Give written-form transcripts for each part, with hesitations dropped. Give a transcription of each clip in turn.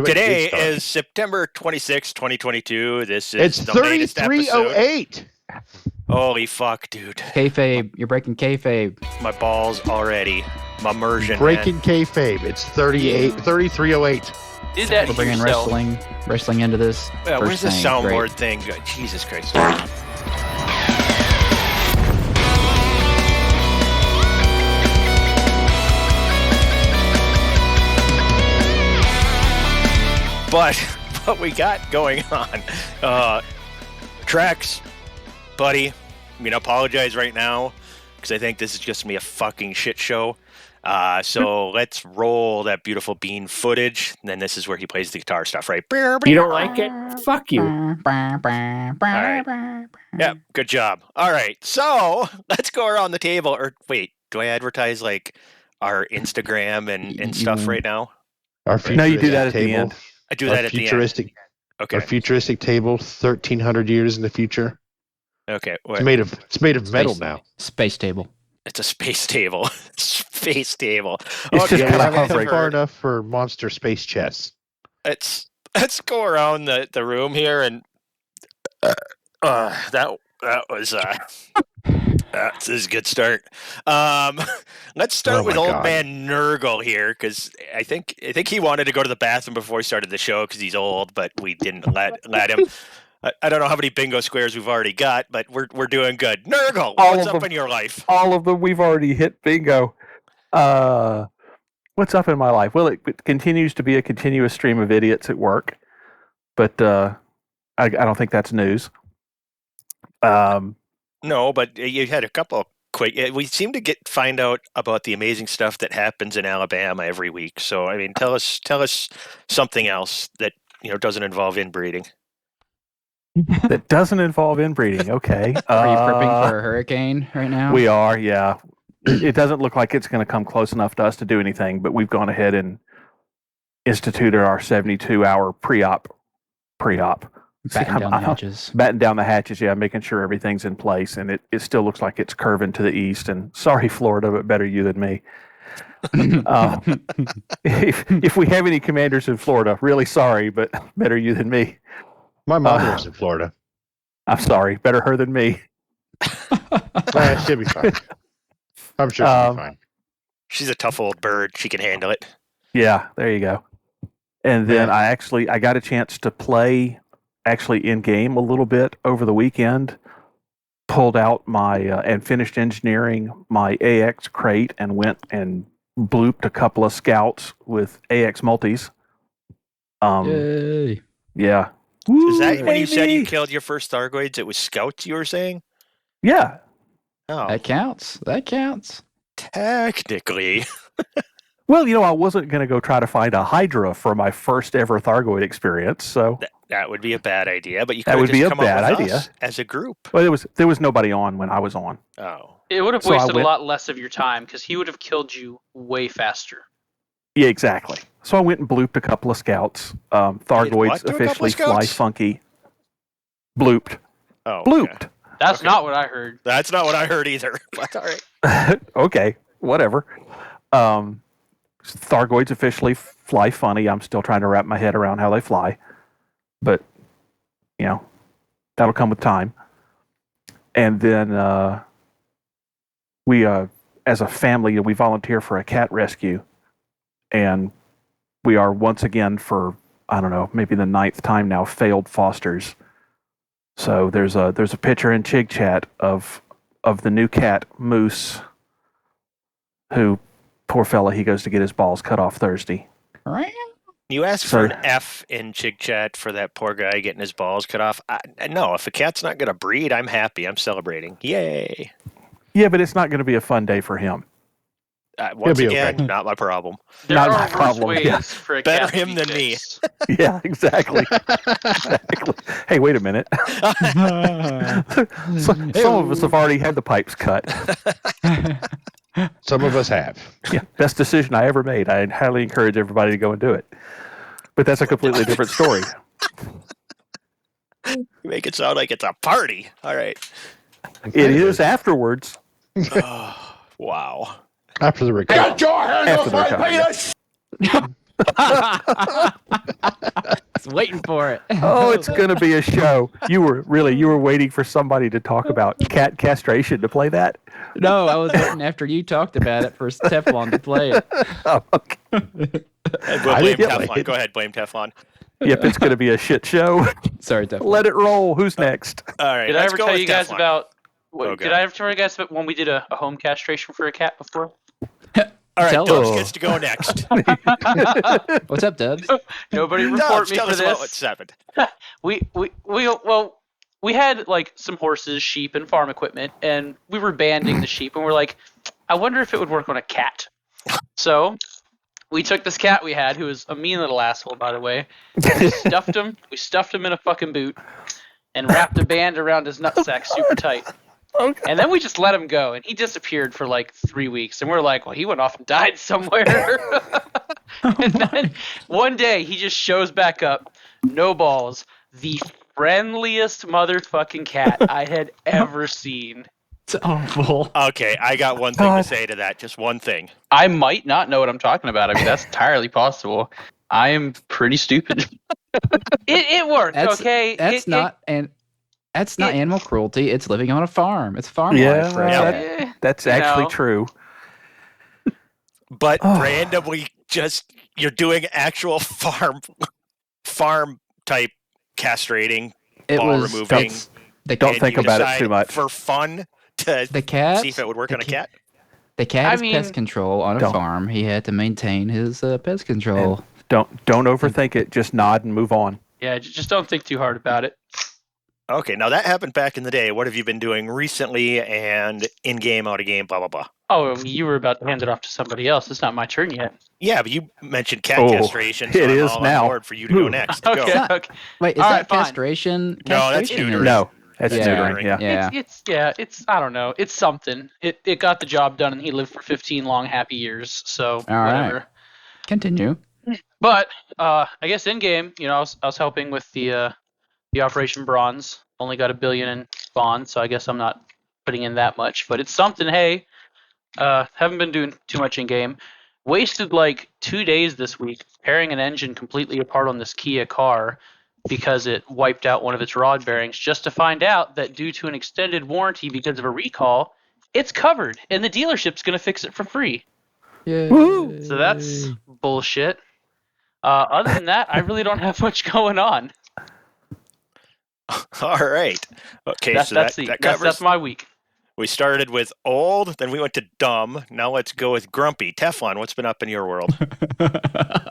Today is September 26, 2022. This is It's the latest episode. 3308. Holy fuck, dude. Kayfabe. You're breaking kayfabe. My balls already. My immersion, Breaking man. kayfabe. It's 3308. Did that We're bringing yourself. wrestling into this. Yeah, where's First the thing, soundboard great. thing? Jesus Christ. But what we got going on, Trex, buddy, I'm going to apologize right now because I think this is just me a fucking shit show. So let's roll that beautiful bean footage. And then this is where he plays the guitar stuff, right? You don't like it? Fuck you. All right. Yeah, good job. All right, so let's go around the table. Or wait, do I advertise like our Instagram and stuff right now? No, you do that at the end. I do that at the end. Okay. Our futuristic table, 1,300 years in the future. Okay. It's made of metal now. Space table. It's a space table. Space table. It's Okay. just kinda It's hovering. far enough for monster space chests. Let's go around the room here and that was this is a good start. Let's start Oh with my old God. man Nurgle here because I think he wanted to go to the bathroom before we started the show because he's old, but we didn't let him. I don't know how many bingo squares we've already got, but we're doing good. Nurgle, All what's of up them. in your life? All of them we've already hit bingo. What's up in my life? Well, it continues to be a continuous stream of idiots at work, but I don't think that's news. No, but you had a couple quick. We seem to find out about the amazing stuff that happens in Alabama every week. So, I mean, tell us something else that doesn't involve inbreeding. That doesn't involve inbreeding. Okay. Are you prepping for a hurricane right now? We are, yeah. It doesn't look like it's going to come close enough to us to do anything, but we've gone ahead and instituted our 72-hour pre-op. Batten down the hatches. Batten down the hatches, yeah, making sure everything's in place, and it still looks like it's curving to the east. And sorry, Florida, but better you than me. If we have any commanders in Florida, really sorry, but better you than me. My mom lives in Florida. I'm sorry, better her than me. She'll be fine. I'm sure she'll be fine. She's a tough old bird. She can handle it. Yeah, there you go. And then I got a chance to play actually in game a little bit over the weekend. Pulled out my and finished engineering my AX crate and went and blooped a couple of scouts with AX multis. Yay. Yeah. Is that Woo, when you said you baby! killed your first Thargoids? It was scouts you were saying? Yeah. Oh, That counts. That counts. technically. Well, I wasn't going to go try to find a Hydra for my first ever Thargoid experience, so That would be a bad idea, but you That could would have be just a come up bad with idea. us as a group. but there was nobody on when I was on. Oh. It would have So I wasted a went- lot less of your time because he would have killed you way faster. Yeah, exactly. So I went and blooped a couple of scouts. what Thargoids to a couple of officially fly scouts? funky. Blooped. Oh. Blooped. Okay. That's Okay. not what I heard. That's not what I heard either. But all right. Okay, whatever. Thargoids officially fly funny. I'm still trying to wrap my head around how they fly, but that'll come with time. And then we, as a family, we volunteer for a cat rescue, and we are once again for I don't know, maybe the 9th time now, failed fosters. So there's a picture in Chig Chat of the new cat Moose, who, poor fella, he goes to get his balls cut off Thursday. You asked for an F in Chig Chat for that poor guy getting his balls cut off. No, if a cat's not going to breed, I'm happy. I'm celebrating. Yay. Yeah, but it's not going to be a fun day for him. Once be again, okay. not my problem. There Not are my worse problem, ways yeah. for a Better cat to him be than me. fixed. Yeah, exactly. Exactly. Hey, wait a minute. Some of us have already had the pipes cut. Some of us have. Yeah, best decision I ever made. I highly encourage everybody to go and do it. But that's a completely different story. You make it sound like it's a party. All right. It is afterwards. Wow. After the recovery. After the recovery. It's waiting for it. Oh, it's gonna be a show. You were waiting for somebody to talk about cat castration to play that? No, I was waiting after you talked about it for Teflon to play it. Oh, okay. We'll blame Teflon. Go ahead, blame Teflon. Yep, it's gonna be a shit show. Sorry, Teflon. Let it roll. Who's next? All right. Did I ever tell you guys Teflon. about? Oh, Did I ever tell you guys about when we did a home castration for a cat before? All right, Tell Dubs us. gets to go next. What's up, Dubs? Nobody report Dubs, me tell for us about this. what's happened. We had like some horses, sheep, and farm equipment, and we were banding the sheep, and we're like, I wonder if it would work on a cat. So we took this cat we had, who was a mean little asshole, by the way. We stuffed him in a fucking boot, and wrapped a band around his nutsack super tight. Okay. And then we just let him go, and he disappeared for like 3 weeks. And we're like, well, he went off and died somewhere. And then one day he just shows back up, no balls, the friendliest motherfucking cat I had ever seen. It's awful. Okay, I got one thing to say to that. Just one thing. I might not know what I'm talking about. I mean, that's entirely possible. I am pretty stupid. It worked, okay? That's not animal cruelty. It's living on a farm. It's farm life. For a Yeah. cat. That's actually true. But randomly, you're doing actual farm type castrating, It ball was removing. Don't and think you about it decide too much. for fun to the cat. see if it would work on a cat. The cat is I mean- pest control on a Don't. farm. He had to maintain his pest control. Don't overthink it. Just nod and move on. Yeah, just don't think too hard about it. Okay, now that happened back in the day. What have you been doing recently and in game, out of game, blah blah blah? Oh, you were about to hand it off to somebody else. It's not my turn yet. Yeah, but you mentioned cat Oh, castration, so it I'm is all now. on board for you to go Ooh. next. Okay, Go. not- okay. Wait, is All that right, fine. castration? No, that's Castration neutering. or- No, that's Yeah. neutering. Yeah. Yeah. It's I don't know. It's something. It got the job done, and he lived for 15 long, happy years. So All right. whatever. Continue. But I guess in game, I was helping with the Operation Bronze. Only got 1 billion in bonds, so I guess I'm not putting in that much. But it's something. Hey, haven't been doing too much in game. Wasted like 2 days this week tearing an engine completely apart on this Kia car because it wiped out one of its rod bearings, just to find out that due to an extended warranty because of a recall, it's covered and the dealership's going to fix it for free. Yeah. So that's bullshit. Other than that, I really don't have much going on. All right. Okay, so That's that covers. that's my week. We started with old, then we went to dumb. Now let's go with grumpy. Teflon, what's been up in your world?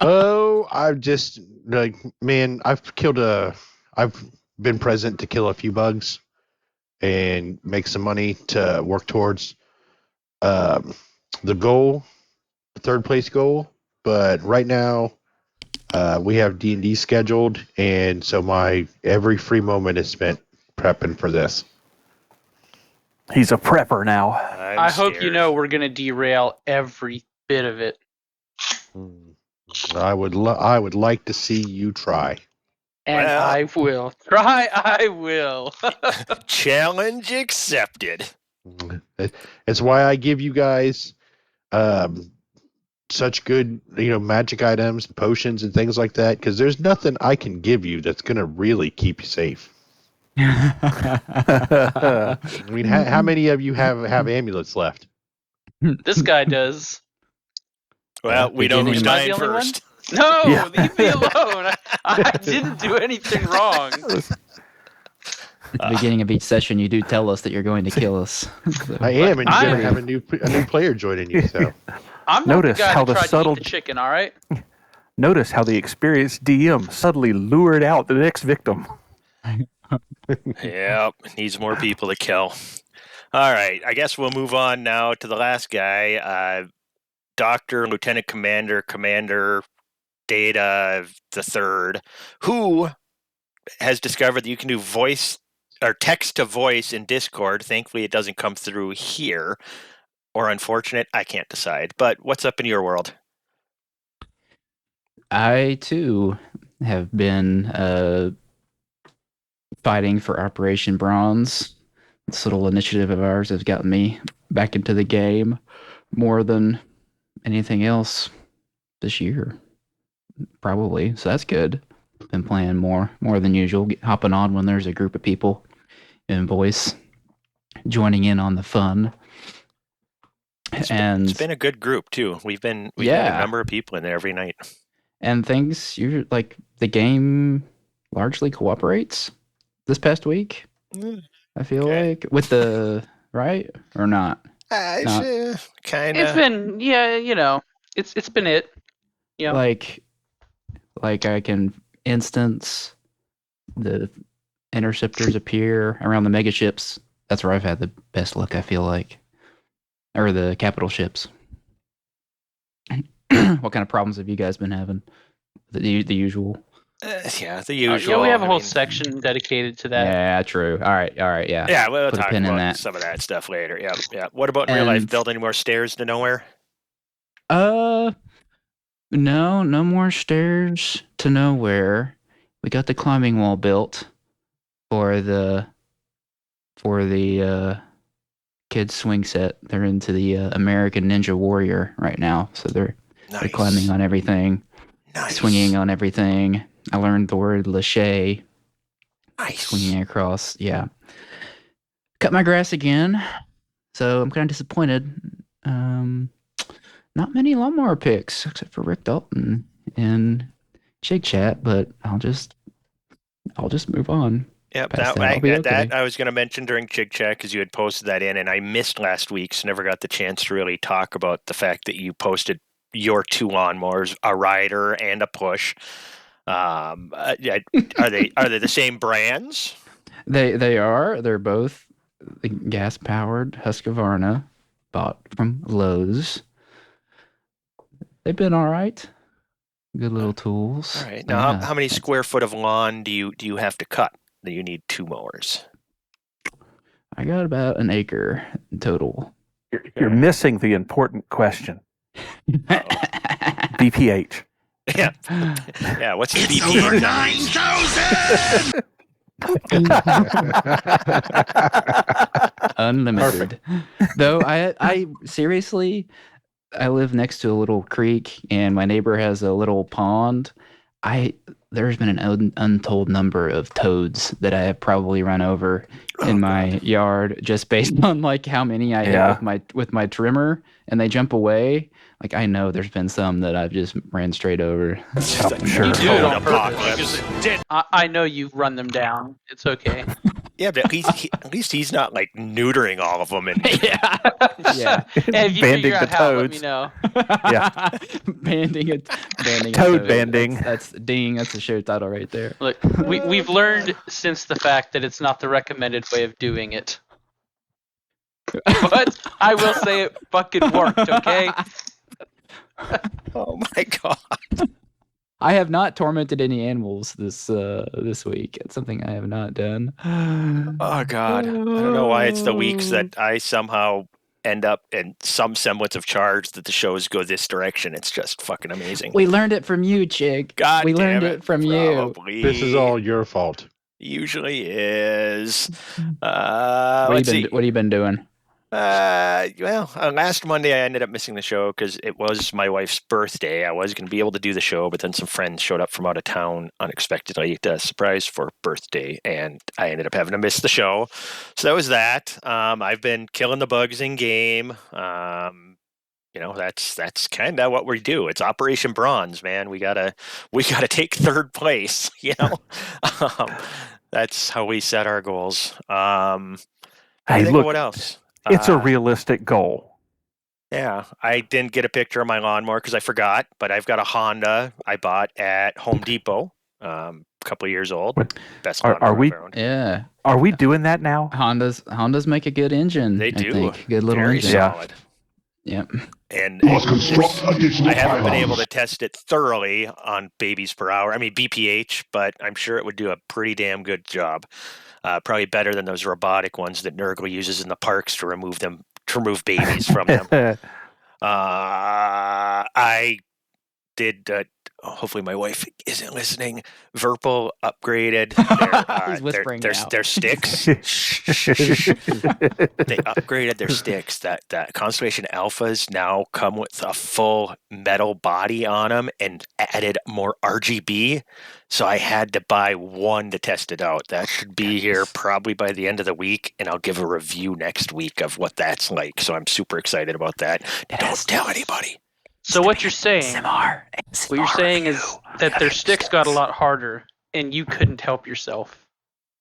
Oh, I've just I've been present to kill a few bugs and make some money to work towards the goal, the third place goal. But right now, we have D&D scheduled, and so my every free moment is spent prepping for this. He's a prepper now. I hope you know we're going to derail every bit of it. I would like to see you try. And Well- I will. Try, I will. Challenge accepted. It's why I give you guys such good, magic items, potions, and things like that, because there's nothing I can give you that's going to really keep you safe. I mean, how many of you have amulets left? This guy does. Well, we know who's Beginning- Am I dying the only one? first. No, Yeah. leave me alone. I didn't do anything wrong. At the beginning of each session, you do tell us that you're going to kill us. So- I am, and you're going I'm- to have a new player joining you. So I'm not Notice the guy how that the tried subtle- to eat the chicken, all right? Notice how the experienced DM subtly lured out the next victim. Yep, needs more people to kill. All right, I guess we'll move on now to the last guy, Doctor, Lieutenant Commander Data the Third, who has discovered that you can do voice or text to voice in Discord. Thankfully, it doesn't come through here. Or unfortunate, I can't decide. But what's up in your world? I too have been fighting for Operation Bronze. This little initiative of ours has gotten me back into the game more than anything else this year. probably. So that's good. Been playing more than usual. Hopping on when there's a group of people in voice, joining in on the fun. It's And been a good group too. We've had Yeah. a number of people in there every night. and things you like the game largely cooperates this past week. I feel Okay. like with the right or not. Kind It's of. been it's been it. Yeah. Like I can instance the interceptors appear around the mega ships. That's where I've had the best luck, I feel like. Or the capital ships. What kind of problems have you guys been having? The usual. The usual. Yeah, we have a I whole mean, section dedicated to that. Yeah, true. All right, yeah. Yeah, we'll Put a talk pin in about that. some of that stuff later. Yeah. What about in real life? And- Build any more stairs to nowhere? No more stairs to nowhere. We got the climbing wall built for the kids swing set. They're into the American Ninja Warrior right now, so they're climbing on everything, swinging on everything. I learned the word lâcher, swinging across. Yeah, cut my grass again, so I'm kind of disappointed. Not many lawnmower picks except for Rick Dalton and Jig Chat, but I'll just move on. Yep, Past that, that, I'll be okay. that I was going to mention during Chig Chat because you had posted that in, and I missed last week, so never got the chance to really talk about the fact that you posted your 2 lawnmowers, a rider and a push. Are they the same brands? They are. They're both gas powered Husqvarna, bought from Lowe's. They've been all right. Good little tools. All right. Now, how many square foot of lawn do you have to cut that you need 2 mowers? I got about an acre in total. You're missing the important question. BPH. Yeah. Yeah. What's the BPH? Over 9,000! Unlimited. Though I seriously, I live next to a little creek, and my neighbor has a little pond. There's been an untold number of toads that I have probably run over in my yard just based on like how many I hit with my trimmer, and they jump away. Like I know there's been some that I've just ran straight over. Sure. You do it on Apocalypse. purpose. I know you run them down. It's okay. Yeah, but at least he's not like neutering all of them. And Yeah. Hey, if you Banding figure out the how, let me toads. know. Yeah. banding a Toad toad. banding. That's ding. That's the show title right there. Look, we've learned since the fact that it's not the recommended way of doing it. But I will say it fucking worked, okay? oh my god! I have not tormented any animals this week. It's something I have not done. Oh god! I don't know why it's the weeks that I somehow end up in some semblance of charge that the shows go this direction. It's just fucking amazing. We learned it from you, Chig. God we damn learned it from you. Probably. This is all your fault. Usually is. What have you been doing? Last Monday I ended up missing the show because it was my wife's birthday. I was going to be able to do the show, but then some friends showed up from out of town unexpectedly to surprise for birthday, and I ended up having to miss the show. So that was that. I've been killing the bugs in game. That's kind of what we do. It's Operation Bronze, man. We gotta take 3rd place. That's how we set our goals. Hey, look, what else? It's a realistic goal. Yeah, I didn't get a picture of my lawnmower because I forgot, but I've got a Honda I bought at Home Depot, a couple of years old. Best lawnmower I've ever owned. Yeah. Are we doing that now? Hondas make a good engine. They do. I think. Good little Very engine. solid. Yep. And Must construct additional I haven't been able pylons. to test it thoroughly on babies per hour. I mean BPH, but I'm sure it would do a pretty damn good job. Probably better than those robotic ones that Nurgle uses in the parks to remove babies from them. I did hopefully my wife isn't listening. Verpal upgraded He's whispering now. their sticks. They upgraded their sticks. That Constellation Alphas now come with a full metal body on them and added more RGB. So I had to buy one to test it out. That should be here probably by the end of the week, and I'll give a review next week of what that's like. So I'm super excited about that. Don't tell anybody. So what you're saying? SMR. What you're saying is that their sticks got a lot harder, and you couldn't help yourself.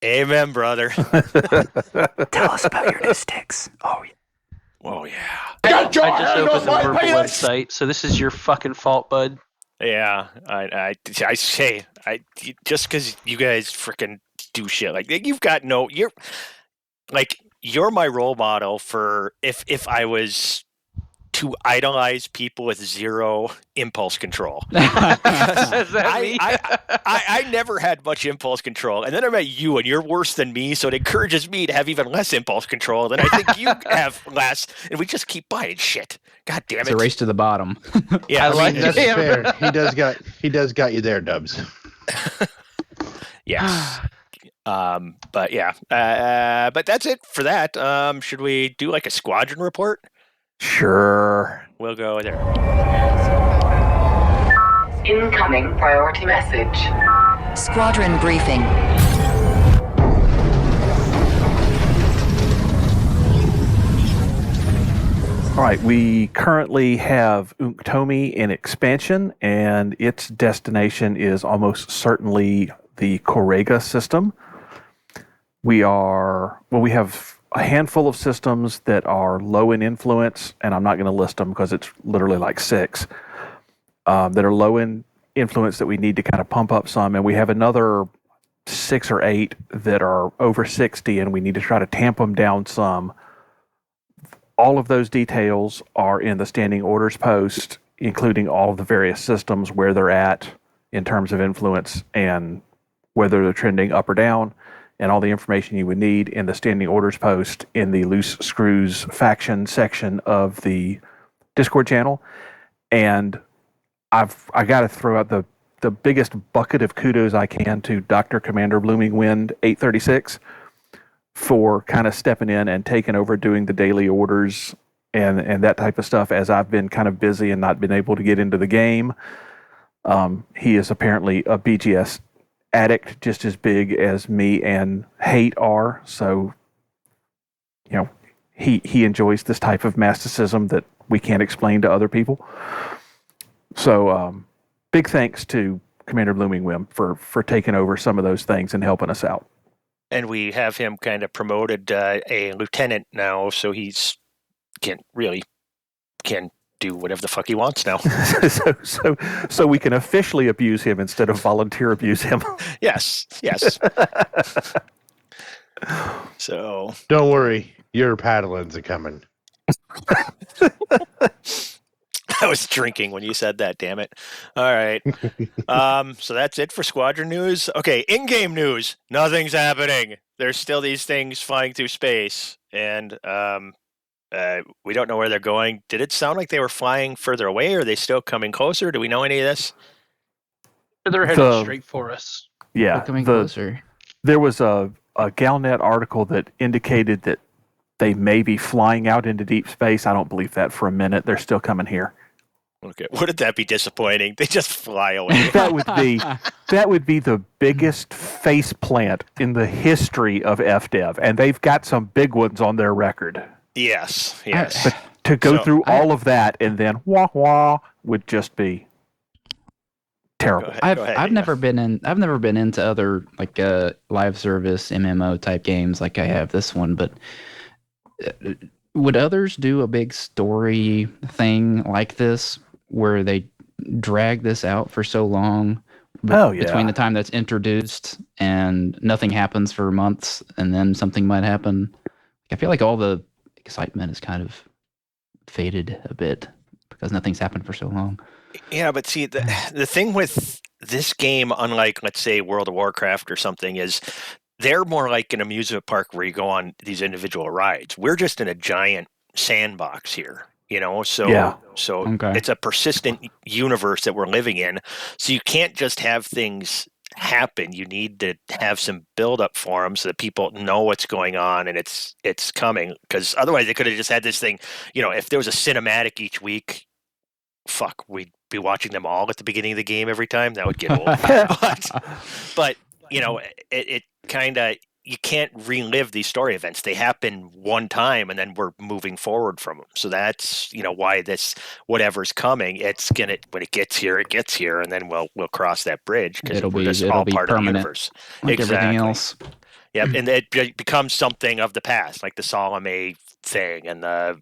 Amen, brother. Tell us about your new sticks. Oh, yeah. Oh yeah. I Get your just hand opened off the my Verpal penis! website, so this is your fucking fault, bud. Yeah, I say just because you guys freaking do shit like you've got you're my role model for if I was to idolize people with zero impulse control. Is that me? I never had much impulse control, and then I met you, and you're worse than me, so it encourages me to have even less impulse control. Then I think you have less, and we just keep buying shit. God damn it! It's a race to the bottom. Yeah, I like That's it. fair. He does got you there, Dubs. Yes. But yeah. But that's it for that. Should we do like a squadron report? Sure. We'll go there. Incoming priority message. Squadron briefing. All right, we currently have Unktomi in expansion, and its destination is almost certainly the Koraga system. We have a handful of systems that are low in influence, and I'm not going to list them because it's literally like 6 that are low in influence that we need to kind of pump up some, and we have another 6 or 8 that are over 60, and we need to try to tamp them down some. All of those details are in the standing orders post, including all of the various systems where they're at in terms of influence and whether they're trending up or down, and all the information you would need in the standing orders post in the Loose Screws faction section of the Discord channel. And I got to throw out the biggest bucket of kudos I can to Dr. Commander Blooming Wind 836 for kind of stepping in and taking over doing the daily orders and that type of stuff as I've been kind of busy and not been able to get into the game. He is apparently a BGS addict just as big as me and Hate are. So, he enjoys this type of masticism that we can't explain to other people. So, big thanks to Commander Blooming Wind for taking over some of those things and helping us out. And we have him kind of promoted a lieutenant now, so he's can do whatever the fuck he wants now. so we can officially abuse him instead of volunteer abuse him. Yes. So Don't worry, your paddlings are coming. I was drinking when you said that, damn it. All right. So that's it for squadron news. Okay, in-game news. Nothing's happening. There's still these things flying through space, and we don't know where they're going. Did it sound like they were flying further away, or are they still coming closer? Do we know any of this? They're headed straight for us. Yeah. They're coming closer. There was a Galnet article that indicated that they may be flying out into deep space. I don't believe that for a minute. They're still coming here. Okay, wouldn't that be disappointing? They just fly away. That would be the biggest face plant in the history of FDev, and they've got some big ones on their record. Yes. But to go through all of that and then wah would just be terrible. I've never been into other like live service MMO type games like I have this one, but would others do a big story thing like this where they drag this out for so long between the time that's introduced and nothing happens for months and then something might happen? I feel like all the excitement is kind of faded a bit because nothing's happened for so long. Yeah, but see, the thing with this game, unlike, let's say, World of Warcraft or something, is they're more like an amusement park where you go on these individual rides. We're just in a giant sandbox here. Yeah. So Okay. it's a persistent universe that we're living in. So you can't just have things happen. You need to have some build up for them so that people know what's going on and it's coming. Because otherwise, they could have just had this thing. If there was a cinematic each week, fuck, we'd be watching them all at the beginning of the game every time. That would get old. but it kind of, you can't relive these story events. They happen one time and then we're moving forward from them. So that's, why this, whatever's coming, it's when it gets here, and then we'll cross that bridge because we're just all part of the universe. Like everything else. Yep. And it becomes something of the past, like the Salome thing and the,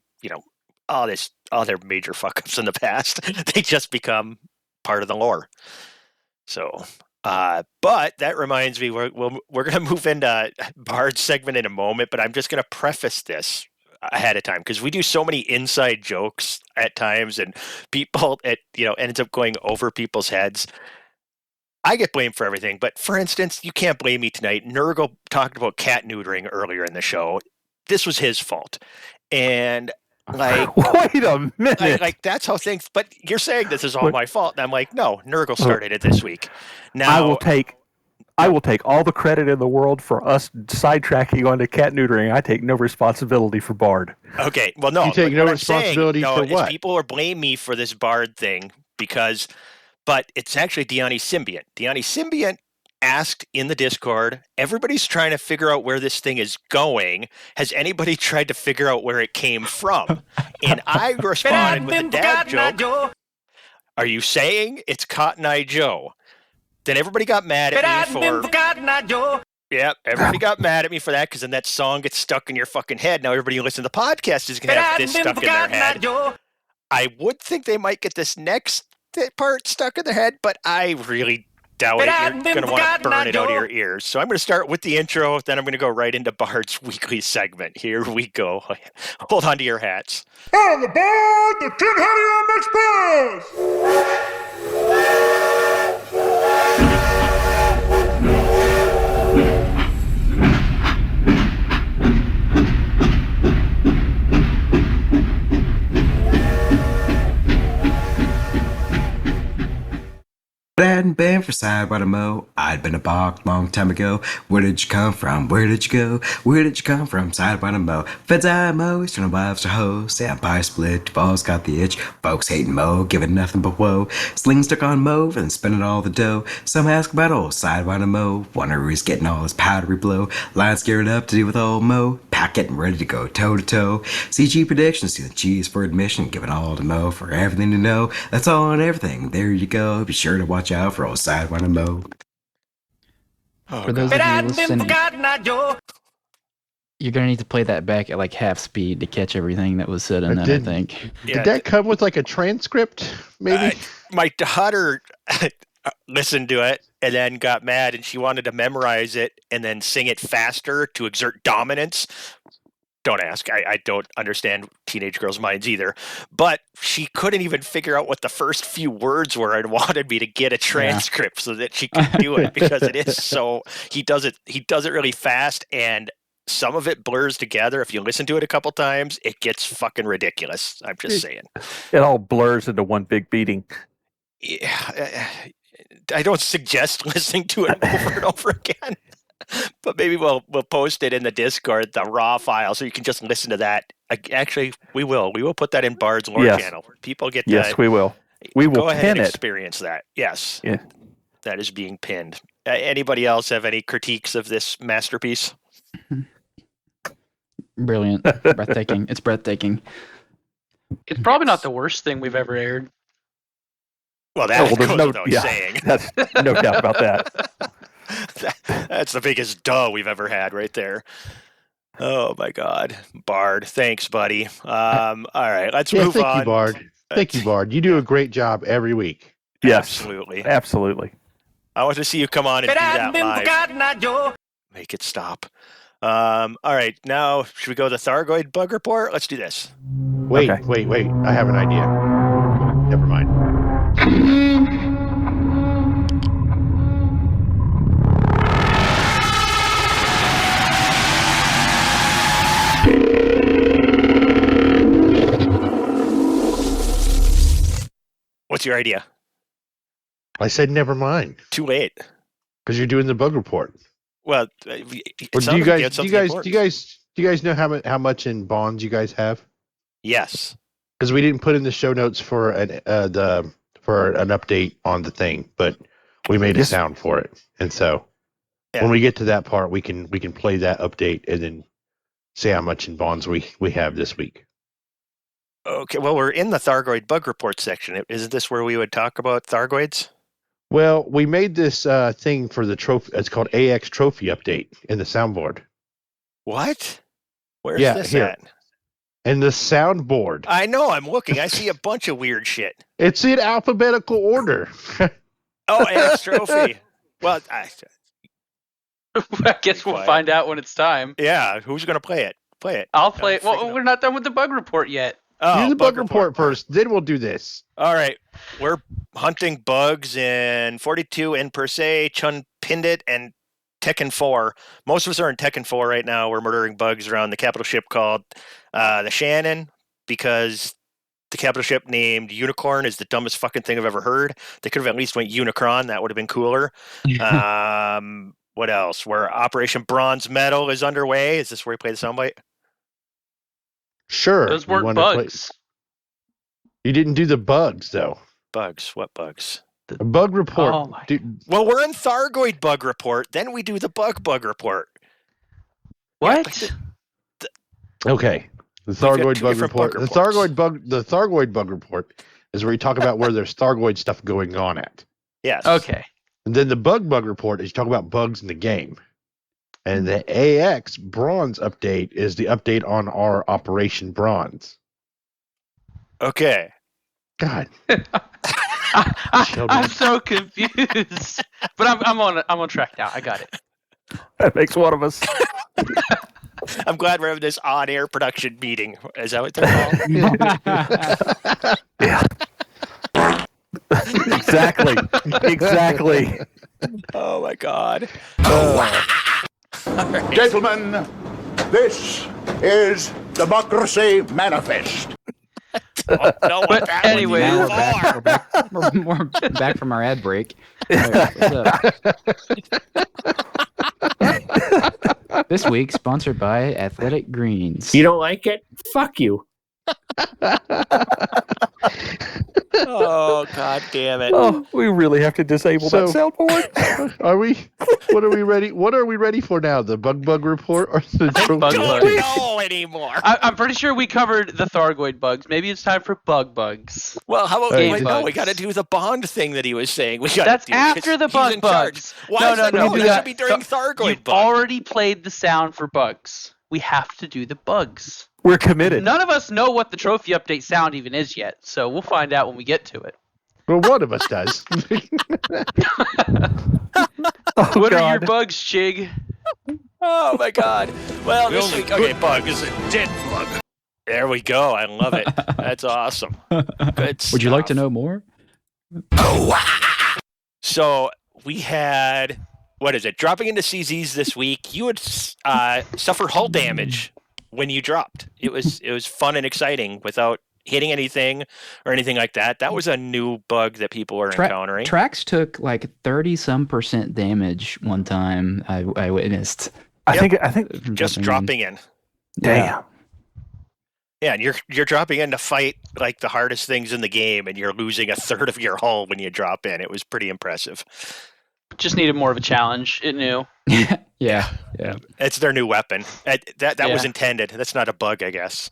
all this other major fuck ups in the past. They just become part of the lore. So, but that reminds me, we're going to move into Bard's segment in a moment, but I'm just going to preface this ahead of time because we do so many inside jokes at times, and people ends up going over people's heads. I get blamed for everything, but for instance, you can't blame me tonight. Nurgle talked about cat neutering earlier in the show. This was his fault, and wait a minute. Like that's how things. But you're saying this is all my fault, and I'm like, no, Nurgle started it this week. Now I will take all the credit in the world for us sidetracking onto cat neutering. I take no responsibility for Bard. Okay, well, no, You take no responsibility for what? People are blaming me for this Bard thing but it's actually Deani Symbiont. Deani Symbiont asked in the Discord, everybody's trying to figure out where this thing is going. Has anybody tried to figure out where it came from? And I responded with a dad joke. Are you saying it's Cotton Eye Joe? Then everybody got mad at me for... Yep, everybody got mad at me for that because then that song gets stuck in your fucking head. Now everybody who listens to the podcast is going to have this stuck in their head. I would think they might get this next part stuck in their head, but I really doubt it. You're going to want to burn it out of your ears. So I'm going to start with the intro, then I'm going to go right into Bard's weekly segment. Here we go. Hold on to your hats. On the board, the Tin Hattie Express! But I hadn't been for side by the mo. I'd been a bog long time ago. Where did you come from? Where did you go? Where did you come from? Side by the mo. Feds I mo, Eastern wives to hoes. The Empire split, Duvall's got the itch. Folks hating Mo, giving nothing but woe. Sling stuck on Mauve and spending all the dough. Some ask about old side by the mo. Wonder who's getting all his powdery blow. Lines geared up to deal with old Mo. Pack getting ready to go toe to toe. CG predictions to the G's for admission. Giving all to Mo for everything to know. That's all and everything. There you go. Be sure to watch out for old side by the mo. For those of you listening, you're gonna need to play that back at like half speed to catch everything that was said in that. I think. Did that come with like a transcript? Maybe my daughter listened to it and then got mad, and she wanted to memorize it and then sing it faster to exert dominance. Don't ask. I don't understand teenage girls' minds either. But she couldn't even figure out what the first few words were and wanted me to get a transcript so that she could do it because it is so. He does it really fast, and some of it blurs together. If you listen to it a couple times, it gets fucking ridiculous. I'm just saying. It all blurs into one big beating. Yeah, I don't suggest listening to it over and over again. But maybe we'll post it in the Discord, the raw file, so you can just listen to that. Actually, we will put that in Bard's lore channel. People get Yes, we will. We will go ahead pin and it. experience that. Yes. Yeah. That is being pinned. Anybody else have any critiques of this masterpiece? Brilliant. Breathtaking. It's breathtaking. It's probably not the worst thing we've ever aired. Well, that there's goes no without yeah, saying. That's no doubt about that. That's the biggest duh we've ever had right there. Oh my God, Bard, thanks, buddy. All right, let's move thank on. You, Bard. Thank you, Bard. You do a great job every week. Yes, absolutely. I want to see you come on and do that live. Make it stop. All right, now should we go to the Thargoid Bug Report? Let's do this. Wait. I have an idea. Never mind. What's your idea? I said never mind Too late. because you're doing the bug report. Well, Or do you guys know how much in bonds you guys have? Yes. Because we didn't put in the show notes for an update on the thing, but we made a Yes. sound for it, and so Yeah. when we get to that part, we can play that update and then say how much in bonds we have this week. Okay. Well, we're in the Thargoid Bug Report section. Isn't this where we would talk about Thargoids? Well, we made this thing for the trophy. It's called AX Trophy Update in the soundboard. What? Where's Yeah, this here. at? And the soundboard. I know. I'm looking. I see a bunch of weird shit. It's in alphabetical order. Oh, AX Trophy. Well, I guess we'll Quiet. find out when it's time. yeah. Who's going to play it? Play it. I'll play it. freaking Well, out. we're not done with the bug report yet. Oh, Do the bug report first, then we'll do this. All right. We're hunting bugs in 42 in Persei, Chun, Pindit, and Tekken 4. Most of us are in Tekken 4 right now. We're murdering bugs around the capital ship called the Shannon because the capital ship named Unicorn is the dumbest fucking thing I've ever heard. They could have at least went Unicron. That would have been cooler. What else? Where Operation Bronze Medal is underway. Is this where we play the soundbite? Sure. Those you weren't wanna play- bugs. You didn't do the bugs though. Bugs. What bugs? A bug report. Oh my- Well, we're in Thargoid Bug Report. Then we do the Bug Report. What? Okay. The We've got Thargoid two Bug different Report. bug The Thargoid Bug Report is where you talk about where there's Thargoid stuff going on at. Yes. Okay. And then the Bug Report is you talk about bugs in the game. And the AX Bronze update is the update on our Operation Bronze. Okay. God. I'm so confused. But I'm on track now. I got it. That makes one of us. I'm glad we're having this on-air production meeting. Is that what they're called? Yeah. Exactly. Oh my god. Gentlemen, this is Democracy Manifest. No, But anyway, you Now we're back from our ad break. Alright, what's up? This week, sponsored by Athletic Greens. You don't like it? Fuck you. Oh god damn it. Oh, we really have to disable that soundboard. Are we? What are we ready? What are we ready for now? The Bug Report or the Bug Don't bugs. know anymore. I'm pretty sure we covered the Thargoid bugs. Maybe it's time for bugs. Well, how about Hey, wait, no? We bugs. got to do the Bond thing that he was saying. We got That's do, after the he's in charge. bugs. Why No, is that? no, No, we that got- should be during Thargoid You've Bug. already played the sound for bugs. We have to do the bugs. We're committed. None of us know what the trophy update sound even is yet, so we'll find out when we get to it. Well, one of us does. What are your bugs, Chig? Oh my god. Well, this week, okay, bug is a dead bug. There we go. I love it. That's awesome. Good Would you like to stuff. know more? So we had, what is it? Dropping into CZs this week, you would suffer hull damage when you dropped. It was fun and exciting without hitting anything or anything like that. That was a new bug that people were encountering. Tracks took like 30-some% damage one time. I witnessed. I think from Just jumping dropping in. damn. Yeah, and you're dropping in to fight like the hardest things in the game, and you're losing a third of your hull when you drop in. It was pretty impressive. Just needed more of a challenge. It knew. in. Yeah. It's their new weapon. That was Yeah. intended. That's not a bug, I guess.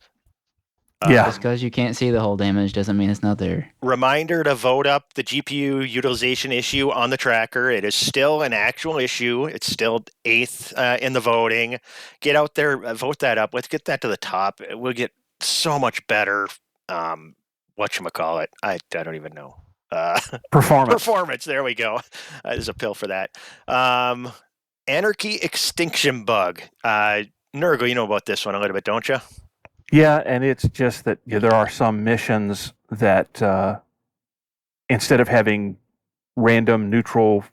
Yeah. Just because you can't see the whole damage doesn't mean it's not there. Reminder to vote up the GPU utilization issue on the tracker. It is still an actual issue. It's still 8th in the voting. Get out there, vote that up. Let's get that to the top. We'll get so much better. Whatchamacallit? I don't even know. Performance. There we go. There's a pill for that. Anarchy Extinction Bug. Nurgle, you know about this one a little bit, don't you? Yeah, and it's just that there are some missions that instead of having random neutral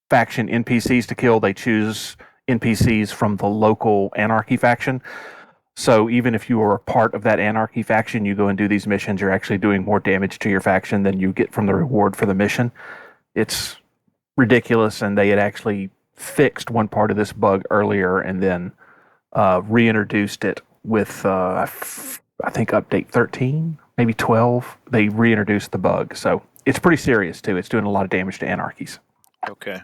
faction NPCs to kill, they choose NPCs from the local Anarchy faction. So even if you are a part of that Anarchy faction, you go and do these missions, you're actually doing more damage to your faction than you get from the reward for the mission. It's ridiculous, and they had actually fixed one part of this bug earlier and then reintroduced it with, I think, update 13, maybe 12. They reintroduced the bug. So it's pretty serious, too. It's doing a lot of damage to Anarchies. Okay.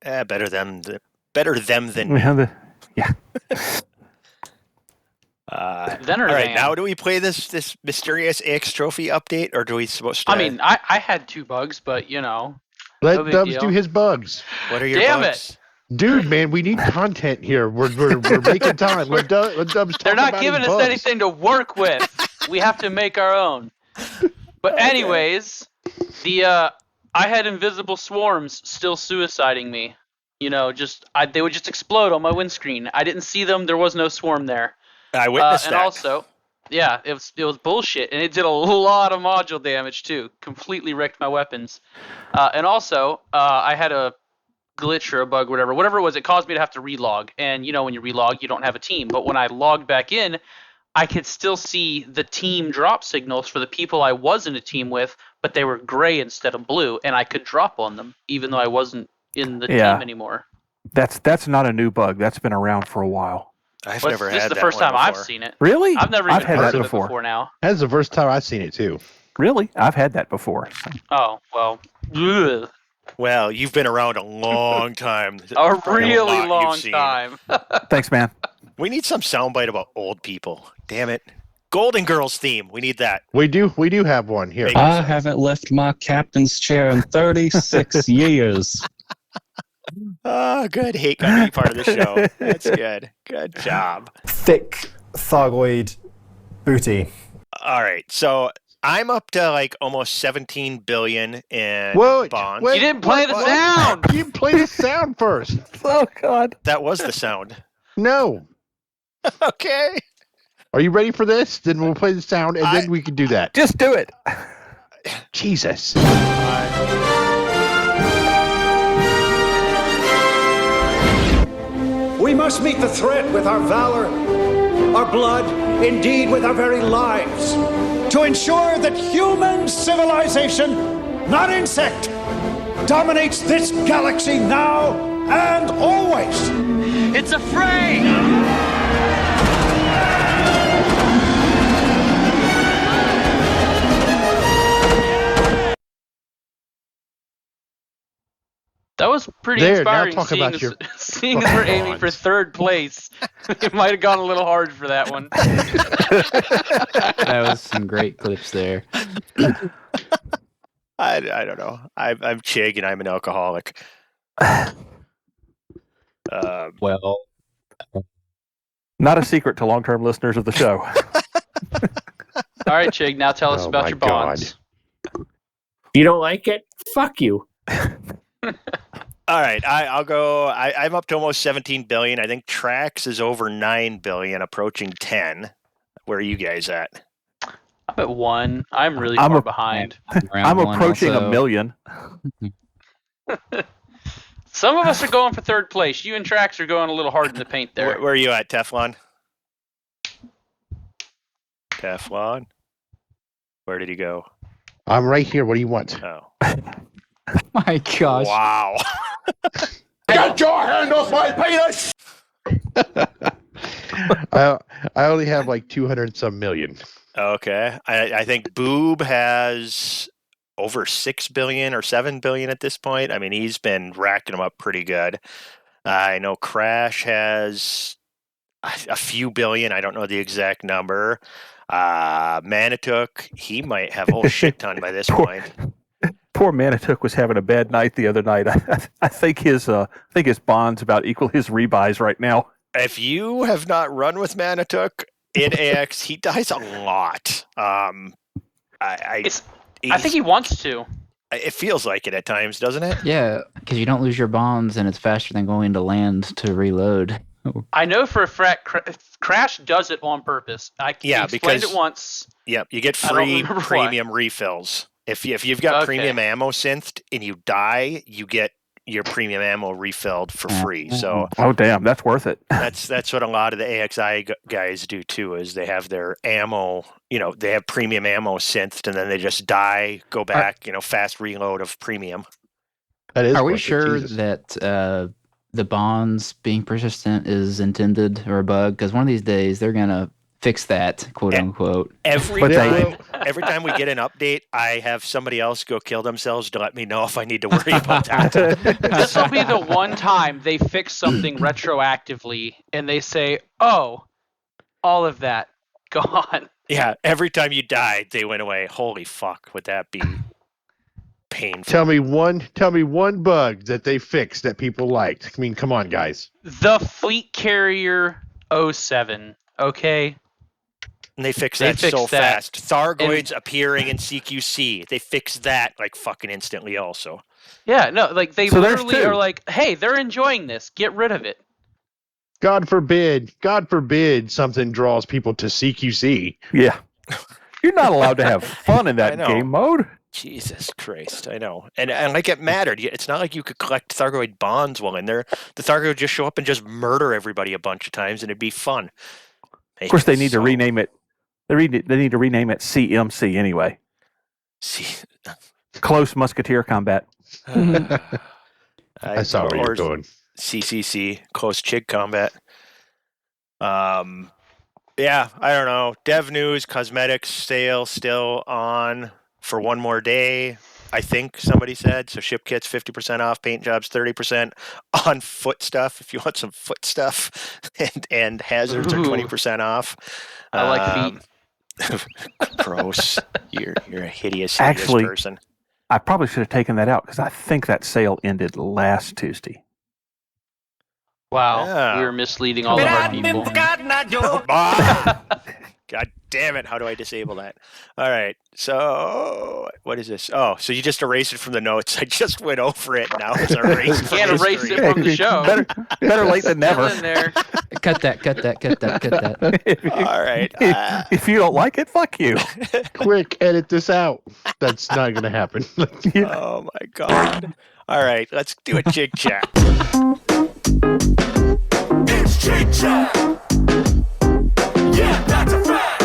Better them than me. Yeah. All right, now do we play this mysterious AX trophy update, or do we supposed to? I mean, I had 2 bugs, but no Let big Dubs deal. do his bugs. What are your Damn bugs? Dude, man, we need content here. We're making time. Let Dubs talk They're not about giving his us bugs. anything to work with. We have to make our own. But anyways, I had invisible swarms still suiciding me. They would just explode on my windscreen. I didn't see them. There was no swarm there. I witnessed and that. also, yeah, it was bullshit, and it did a lot of module damage too. Completely wrecked my weapons. And also, I had a glitch or a bug, whatever it was. It caused me to have to relog. And when you relog, you don't have a team. But when I logged back in, I could still see the team drop signals for the people I was in a team with, but they were gray instead of blue, and I could drop on them even though I wasn't in the team anymore. That's not a new bug. That's been around for a while. I've never had that. This is the first time I've seen it. Really? I've never even had heard that of before. it before now. That's the first time I've seen it, too. Really? I've had that before. Oh, well. Ugh. Well, you've been around a long time. A Probably really lot long you've seen. time. Thanks, man. We need some soundbite about old people. Damn it. Golden Girls theme. We need that. We do have one here. I haven't left my captain's chair in 36 years. Oh, good. Hate coming to be part of the show. That's good. Good job. Thick Thargoid booty. All right. So I'm up to like almost 17 billion in bonds. You didn't play the sound. You play the sound first. Oh, God. That was the sound. No. Okay. Are you ready for this? Then we'll play the sound, and then we can do that. Just do it. Jesus. We must meet the threat with our valor, our blood, indeed with our very lives, to ensure that human civilization, not insect, dominates this galaxy now and always. It's a fray! That was pretty inspiring, seeing as we're aiming for 3rd place. It might have gone a little hard for that one. That was some great clips there. I don't know. I'm Chig, and I'm an alcoholic. Well, not a secret to long-term listeners of the show. All right, Chig, now tell us about your bonds. You don't like it? Fuck you. All right, I'll go. I'm up to almost 17 billion. I think Trax is over 9 billion, approaching 10. Where are you guys at? I'm at 1. I'm really far behind. I'm approaching 1 million. Some of us are going for 3rd place. You and Trax are going a little hard in the paint there. Where are you at, Teflon? Teflon? Where did he go? I'm right here. What do you want? Oh. My gosh. Wow. Get your hand off my penis! I only have like 200 some million. Okay. I think Boob has over 6 billion or 7 billion at this point. I mean, he's been racking them up pretty good. I know Crash has a few billion. I don't know the exact number. Manitouk, he might have a whole shit ton by this point. Poor Manitouk was having a bad night the other night. I think his bonds about equal his rebuys right now. If you have not run with Manitouk in AX, he dies a lot. I think he wants to. It feels like it at times, doesn't it? Yeah, because you don't lose your bonds, and it's faster than going to land to reload. I know for a fact Crash does it on purpose. He explained it once. Yep, you get free premium refills. If you've got premium ammo synthed and you die, you get your premium ammo refilled for free. So oh damn, that's worth it. that's what a lot of the AXI guys do too. Is they have their ammo, they have premium ammo synthed, and then they just die, go back, fast reload of premium. That is. Are we sure that the bonds being persistent is intended or a bug? Because one of these days they're gonna fix that, quote unquote. Every time we get an update, I have somebody else go kill themselves to let me know if I need to worry about that. This will be the one time they fix something retroactively and they say, "Oh, all of that gone." Yeah, every time you died, they went away. Holy fuck, would that be painful? Tell me one bug that they fixed that people liked. I mean, come on, guys. The Fleet Carrier 07, okay? And they fixed that so fast. Thargoids appearing in CQC. They fixed that like fucking instantly also. Yeah, no, like they literally are like, hey, they're enjoying this. Get rid of it. God forbid something draws people to CQC. Yeah. You're not allowed to have fun in that game mode. Jesus Christ, I know. And like it mattered. It's not like you could collect Thargoid bonds while in there. The Thargoid would just show up and just murder everybody a bunch of times and it'd be fun. Of course, they need to rename it. They need to rename it CMC anyway. Close Musketeer Combat. I saw where you're going. CCC, Close Chig Combat. Yeah, I don't know. Dev news, cosmetics sale still on for one more day, I think somebody said. So ship kits 50% off, paint jobs 30% on foot stuff. If you want some foot stuff, and hazards are 20% off. I like feet. Gross. You're a hideous Actually, person. I probably should have taken that out because I think that sale ended last Tuesday. Wow, you're misleading all of our people. God damn it, how do I disable that? All right, so what is this? Oh, so you just erased it from the notes. I just went over it, now it's erased. You can't erase it from the show. Better late than never. Cut that. All right. If you don't like it, fuck you. Quick, edit this out. That's not going to happen. Oh, my God. All right, let's do a Jig Chat. It's Jig Chat. Yeah, that's a fact.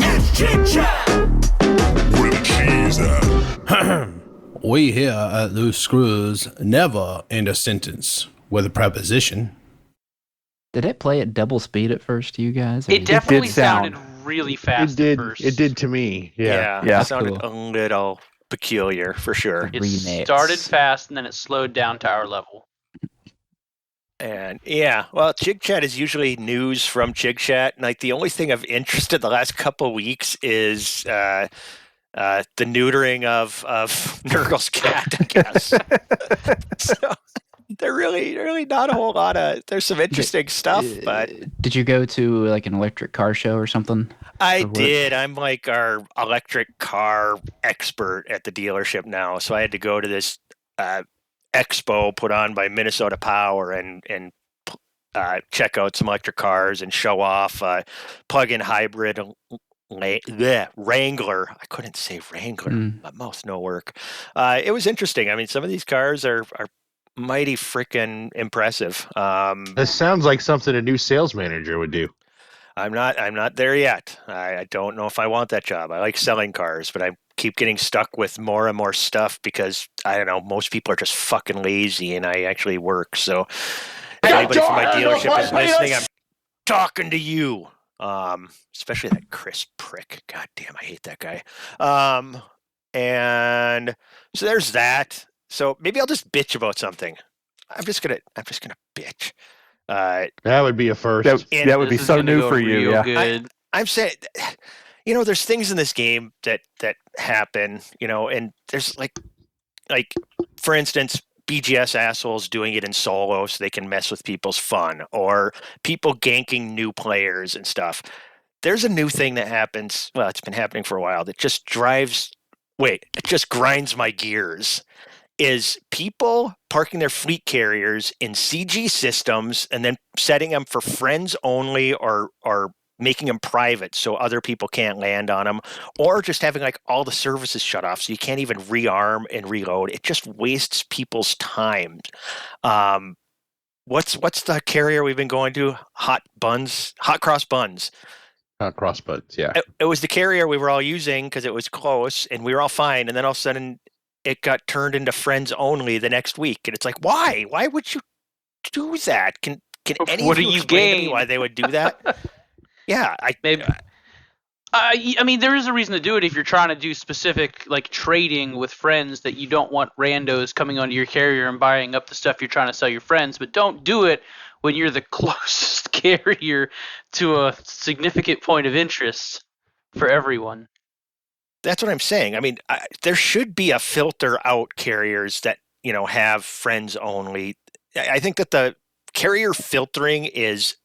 It's Jig Chat. Where the cheese at? We here at Loose Screws never end a sentence with a preposition. Did it play at double speed at first to you guys? It definitely sounded really fast at first. It did to me. Yeah. It sounded a little peculiar for sure. It started fast and then it slowed down to our level. And well, Jig Chat is usually news from Jig Chat. Like the only thing of interest in the last couple of weeks is the neutering of Nurgle's cat, I guess. So they're really not a whole lot of. There's some interesting stuff, but did you go to like an electric car show or something? I did. I'm like our electric car expert at the dealership now, so I had to go to this expo put on by Minnesota Power and check out some electric cars and show off plug-in hybrid Wrangler. I couldn't say Wrangler. My mouth no work. It was interesting. I mean, some of these cars are mighty freaking impressive. This sounds like something a new sales manager would do. I'm not there yet. I don't know if I want that job. I like selling cars, but I keep getting stuck with more and more stuff because I don't know, most people are just fucking lazy and I actually work. So if anybody from my dealership is listening, I'm talking to you. Especially that Chris prick. God damn, I hate that guy. And so there's that. So maybe I'll just bitch about something. I'm just gonna bitch. That would be a first. That would be so new for you. Yeah. I'm saying, there's things in this game that happen, and there's like for instance, BGS assholes doing it in solo so they can mess with people's fun, or people ganking new players and stuff. There's a new thing that happens. Well, it's been happening for a while. That just it just grinds my gears. Is people parking their fleet carriers in CG systems and then setting them for friends only or making them private so other people can't land on them, or just having like all the services shut off so you can't even rearm and reload. It just wastes people's time. What's the carrier we've been going to? Hot Cross Buns. Cross buds, yeah. It was the carrier we were all using because it was close and we were all fine. And then all of a sudden it got turned into friends only the next week. And it's like, why? Why would you do that? Can any What of do you you explain to me gain? why they would do that? Yeah, Maybe. I mean, there is a reason to do it if you're trying to do specific like trading with friends that you don't want randos coming onto your carrier and buying up the stuff you're trying to sell your friends. But don't do it when you're the closest carrier to a significant point of interest for everyone. That's what I'm saying. I mean, there should be a filter out carriers that, have friends only. I think that the carrier filtering is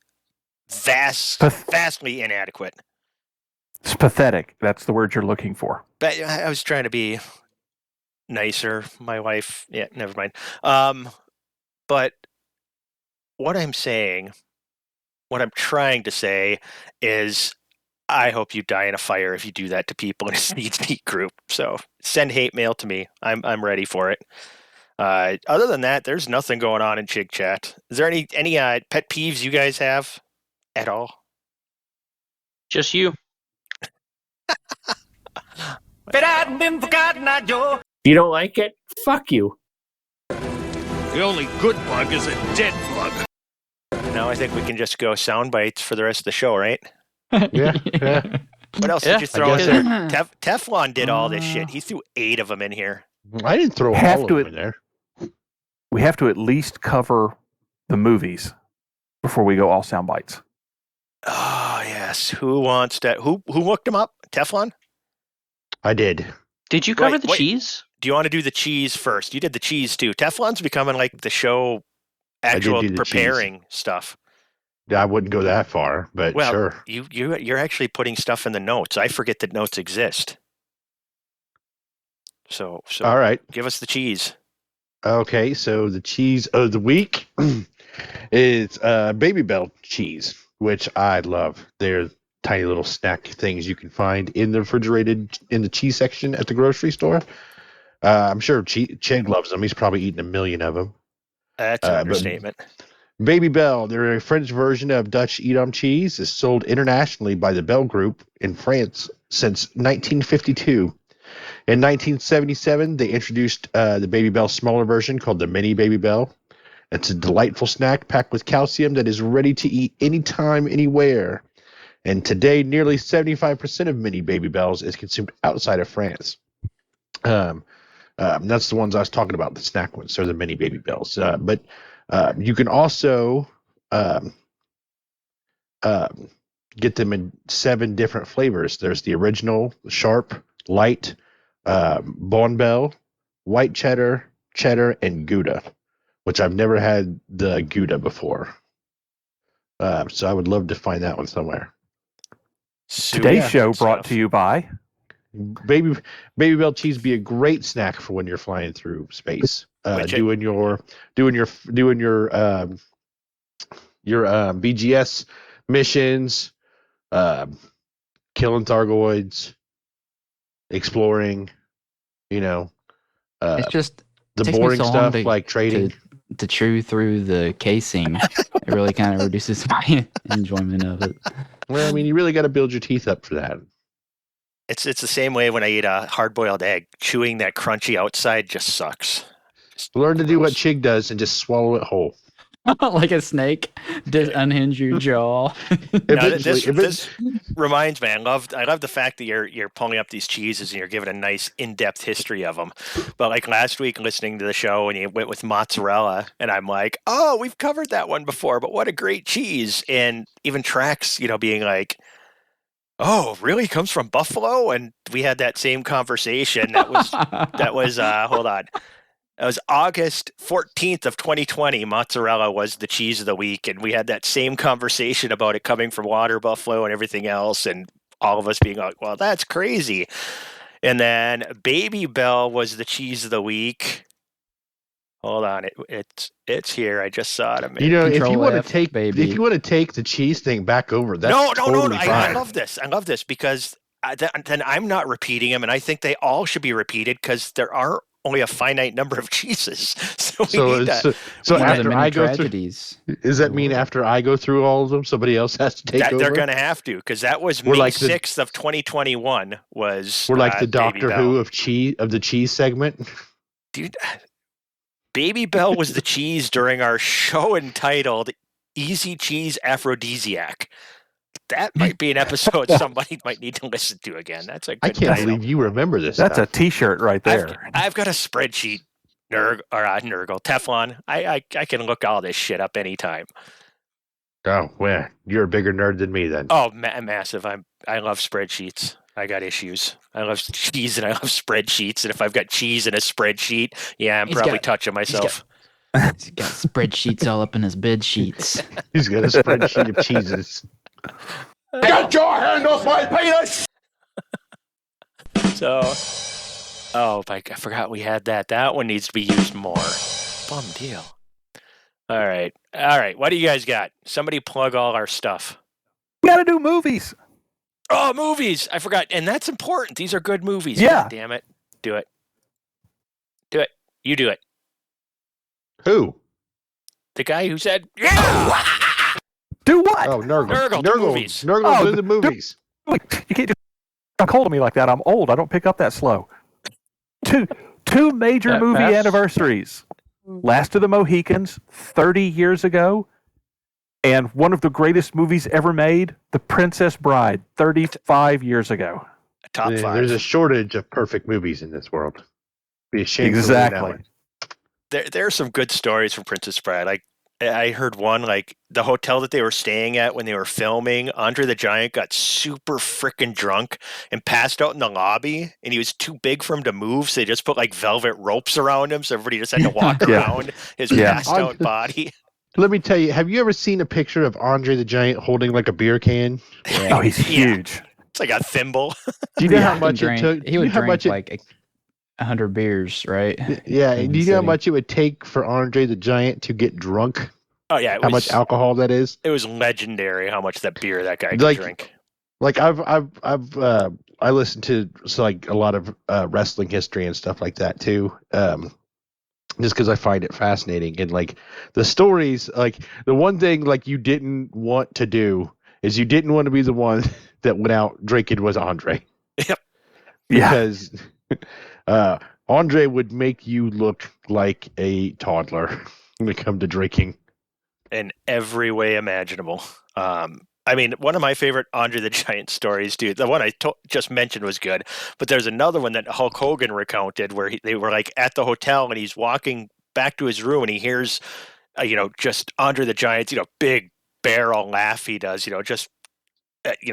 vastly inadequate. It's pathetic. That's the word you're looking for. But I was trying to be nicer. My wife, yeah, never mind. But what I'm trying to say is I hope you die in a fire if you do that to people in a Sneed Sneak group. So send hate mail to me. I'm ready for it. Other than that, there's nothing going on in Chig Chat. Is there any pet peeves you guys have at all? Just you. If you don't like it, fuck you. The only good bug is a dead bug. Now I think we can just go sound bites for the rest of the show, right? Yeah. What else did you throw in there? Teflon did all this shit. He threw 8 of them in here. I didn't throw all of them in there. We have to at least cover the movies before we go all sound bites. Oh, yes. Who wants to... Who looked them up? Teflon? I did. Did you cover the cheese? Do you want to do the cheese first? You did the cheese, too. Teflon's becoming like the show actual preparing stuff. I wouldn't go that far, but sure. You're actually putting stuff in the notes. I forget that notes exist. So all right. Give us the cheese. Okay, so the cheese of the week is Baby Bell cheese, which I love. They're tiny little snack things you can find in the cheese section at the grocery store. I'm sure Chig loves them. He's probably eaten 1 million of them. That's an understatement. Baby Bell, they're a French version of Dutch Edam cheese, is sold internationally by the Bell Group in France since 1952. In 1977, they introduced the Baby Bell smaller version called the Mini Baby Bell. It's a delightful snack packed with calcium that is ready to eat anytime, anywhere. And today, nearly 75% of Mini Baby Bells is consumed outside of France. That's the ones I was talking about, the snack ones, so the Mini Baby Bells. But you can also get them in 7 different flavors. There's the original, sharp, light, Bon Bell, white cheddar, and Gouda, which I've never had the Gouda before. So I would love to find that one somewhere. Today's show brought to you by Baby Bell cheese. Be a great snack for when you're flying through space, doing your BGS missions, killing Thargoids, exploring. It's just the boring stuff like trading. To chew through the casing, it really kind of reduces my enjoyment of it. Well, I mean, you really got to build your teeth up for that. It's the same way when I eat a hard-boiled egg. Chewing that crunchy outside just sucks. Learn to do what Chig does and just swallow it whole. Like a snake, just unhinge your jaw. This reminds me. I love the fact that you're pulling up these cheeses and you're giving a nice in-depth history of them. But like last week, listening to the show, and you went with mozzarella, and I'm like, oh, we've covered that one before, but what a great cheese! And even Trax, being like, oh, really? Comes from Buffalo? And we had that same conversation. That was hold on. It was August 14th of 2020. Mozzarella was the cheese of the week, and we had that same conversation about it coming from water buffalo and everything else, and all of us being like, well, that's crazy. And then Baby Bell was the cheese of the week. Hold on, it's here. I just saw it a minute. You know, if Control you want to F, take baby. if you want to take the cheese thing back over, that's no. totally I fine. love this. I love this because then I'm not repeating them, and I think they all should be repeated because there are only a finite number of cheeses. So we need that. So One of the after many I go tragedies. through, does that mean after I go through all of them, somebody else has to take over? They're going to have to because that was We're May like 6th of 2021 was. We're like the Baby Doctor Bell. Who of the cheese segment. Dude, Baby Bell was the cheese during our show entitled Easy Cheese Aphrodisiac. That might be an episode somebody might need to listen to again. That's a good I can't title. believe you remember this. That's stuff. a T-shirt right there. I've got a spreadsheet, Nurgle, Teflon. I can look all this shit up anytime. Oh, well, you're a bigger nerd than me then. Oh, massive. I love spreadsheets. I got issues. I love cheese and I love spreadsheets. And if I've got cheese in a spreadsheet, yeah, I'm probably touching myself. He's got spreadsheets all up in his bed sheets. He's got a spreadsheet of cheeses. Get your hand off my penis! So, I forgot we had that. That one needs to be used more. Bum deal. All right. What do you guys got? Somebody plug all our stuff. We got to do movies. Oh, movies! I forgot, and that's important. These are good movies. Yeah. God damn it! Do it. You do it. Who? The guy who said, "Yeah." Do what? Oh, Nurgle. do movies. Nurgle, do the movies. You can't just talk hold of me like that. I'm old. I don't pick up that slow. Two major movie anniversaries. Last of the Mohicans, 30 years ago. And one of the greatest movies ever made, The Princess Bride, 35 years ago. Top 5. There's a shortage of perfect movies in this world. Be ashamed. Exactly. There are some good stories from Princess Bride. I heard one, like the hotel that they were staying at when they were filming, Andre the Giant got super freaking drunk and passed out in the lobby, and he was too big for him to move, so they just put like velvet ropes around him, so everybody just had to walk around his passed out body. Let me tell you, have you ever seen a picture of Andre the Giant holding like a beer can? Yeah. Oh, he's huge. It's like a thimble. Do you know how much it took? He would drink like 100 beers, right? Yeah. Do you know how much it would take for Andre the Giant to get drunk? Oh yeah. How much alcohol that is? It was legendary how much that beer that guy could drink. Like I listen to like a lot of wrestling history and stuff like that too. Just because I find it fascinating, and like the stories, like the one thing like you didn't want to do is you didn't want to be the one that went out drinking was Andre. Yep. Because Andre would make you look like a toddler when it comes to drinking. In every way imaginable. I mean, one of my favorite Andre the Giant stories, dude, the one I just mentioned was good, but there's another one that Hulk Hogan recounted where they were like at the hotel and he's walking back to his room and he hears, just Andre the Giant's, big barrel laugh he does, just,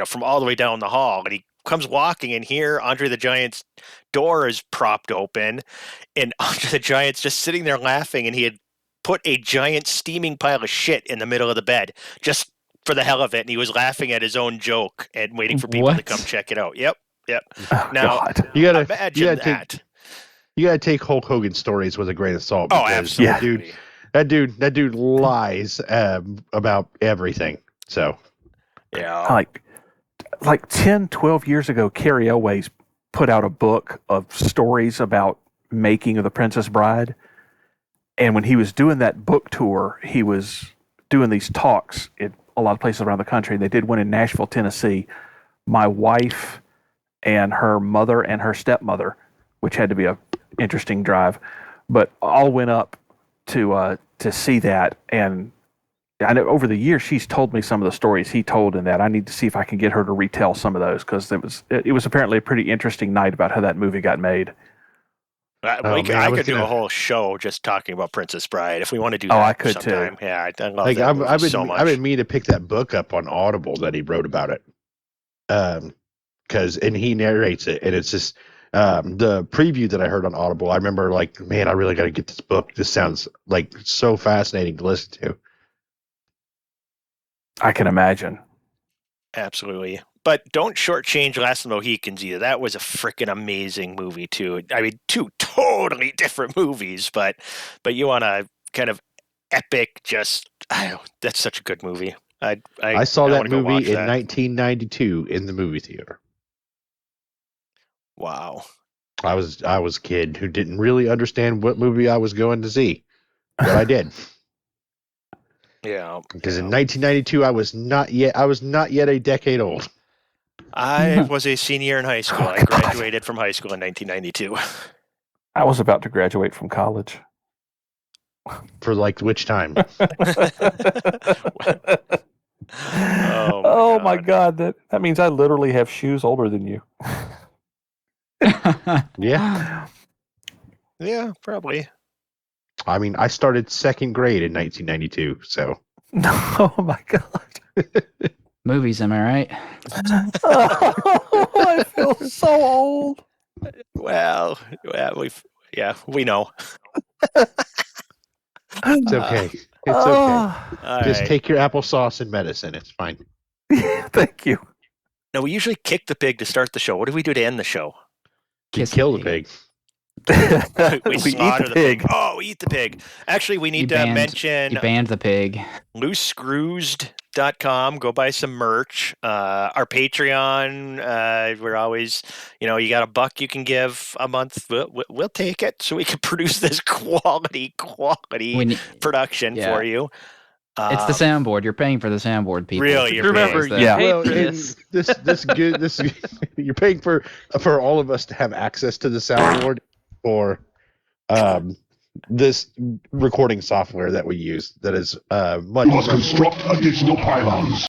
from all the way down the hall. And he comes walking and here Andre the Giant's door is propped open and Andre the Giant's just sitting there laughing, and he had put a giant steaming pile of shit in the middle of the bed just for the hell of it, and he was laughing at his own joke and waiting for people to come check it out. Yep. Oh, now God. You gotta imagine that. You gotta take Hulk Hogan stories with a grain of salt. Oh, absolutely. That dude lies about everything. So yeah, like 10, 12 years ago, Carrie Elways put out a book of stories about making of The Princess Bride. And when he was doing that book tour, he was doing these talks in a lot of places around the country. They did one in Nashville, Tennessee. My wife and her mother and her stepmother, which had to be a interesting drive, but all went up to see that. And I know over the years she's told me some of the stories he told in that. I need to see if I can get her to retell some of those, because it was apparently a pretty interesting night about how that movie got made. I could do a whole show just talking about Princess Bride if we want to do that. I could sometime. too. Yeah, I love that movie so much. I've been meaning to pick that book up on Audible that he wrote about it, and he narrates it, and it's just the preview that I heard on Audible. I remember like, man, I really got to get this book. This sounds like so fascinating to listen to. I can imagine. Absolutely. But don't shortchange Last of the Mohicans either. That was a freaking amazing movie too. I mean, two totally different movies, but you want a kind of epic, that's such a good movie. I saw that movie in that. 1992 in the movie theater. Wow. I was a kid who didn't really understand what movie I was going to see, but I did. Yeah. Because in 1992 I was not yet a decade old. I was a senior in high school. I graduated from high school in 1992. I was about to graduate from college. For like which time? Oh my god, that means I literally have shoes older than you. Yeah. Yeah, probably. I mean, I started second grade in 1992, so. Oh my god. Movies, am I right? I feel so old. Well, we know. It's okay. It's okay. Just take your applesauce and medicine. It's fine. Thank you. No, we usually kick the pig to start the show. What do we do to end the show? Kill the pig. we slaughter the pig. Oh, we eat the pig. Actually, we need to mention... You banned the pig. loosescrews.com. Go buy some merch. Our Patreon, we're always, you got $1 you can give a month. We'll take it so we can produce this quality production for you. It's the soundboard. You're paying for the soundboard, people. Really, you're remember, paying. yeah. Well, For this. This you're paying for all of us to have access to the soundboard or this recording software that we use that is much. Must construct additional pylons.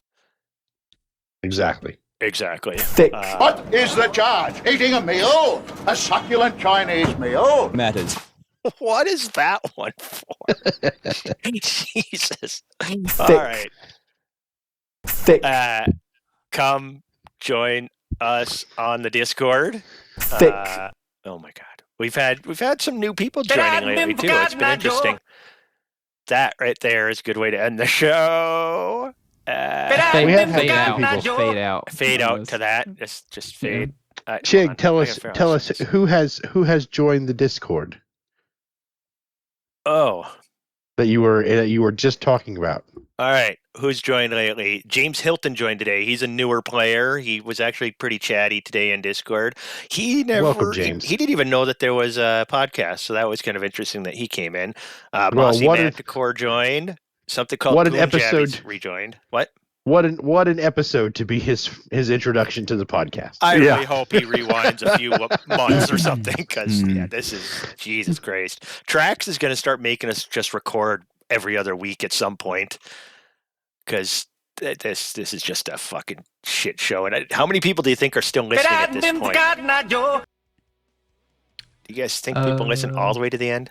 Exactly. Thick. What is the charge? Eating a meal? A succulent Chinese meal? Matters. What is that one for? Jesus. Thick. All right. Thick. Come join us on the Discord. Thick. Oh my God. We've had some new people joining lately too. It's been interesting. That right there is a good way to end the show. Fade out. Fade out to that. Just fade. Chig, tell us who has joined the Discord. Oh, that you were just talking about. All right, who's joined lately? James Hilton joined today. He's a newer player. He was actually pretty chatty today in Discord. Welcome, James. He didn't even know that there was a podcast, so that was kind of interesting that he came in. Mossy Manticore joined. Something called What an episode rejoined. What? What an episode to be his introduction to the podcast. I really hope he rewinds a few months or something because this is Jesus Christ. Trax is going to start making us just record every other week at some point because this is just a fucking shit show. And how many people do you think are still listening at this point? Do you guys think people listen all the way to the end?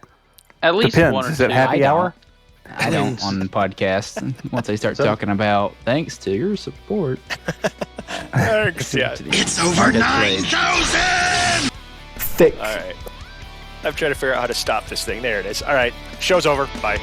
At least Depends. one or Is two. it happy hour? I don't on podcasts. Once they start talking about thanks to your support. Thanks, yeah. It's over 9,000! Thick. All right. I'm trying to figure out how to stop this thing. There it is. All right. Show's over. Bye.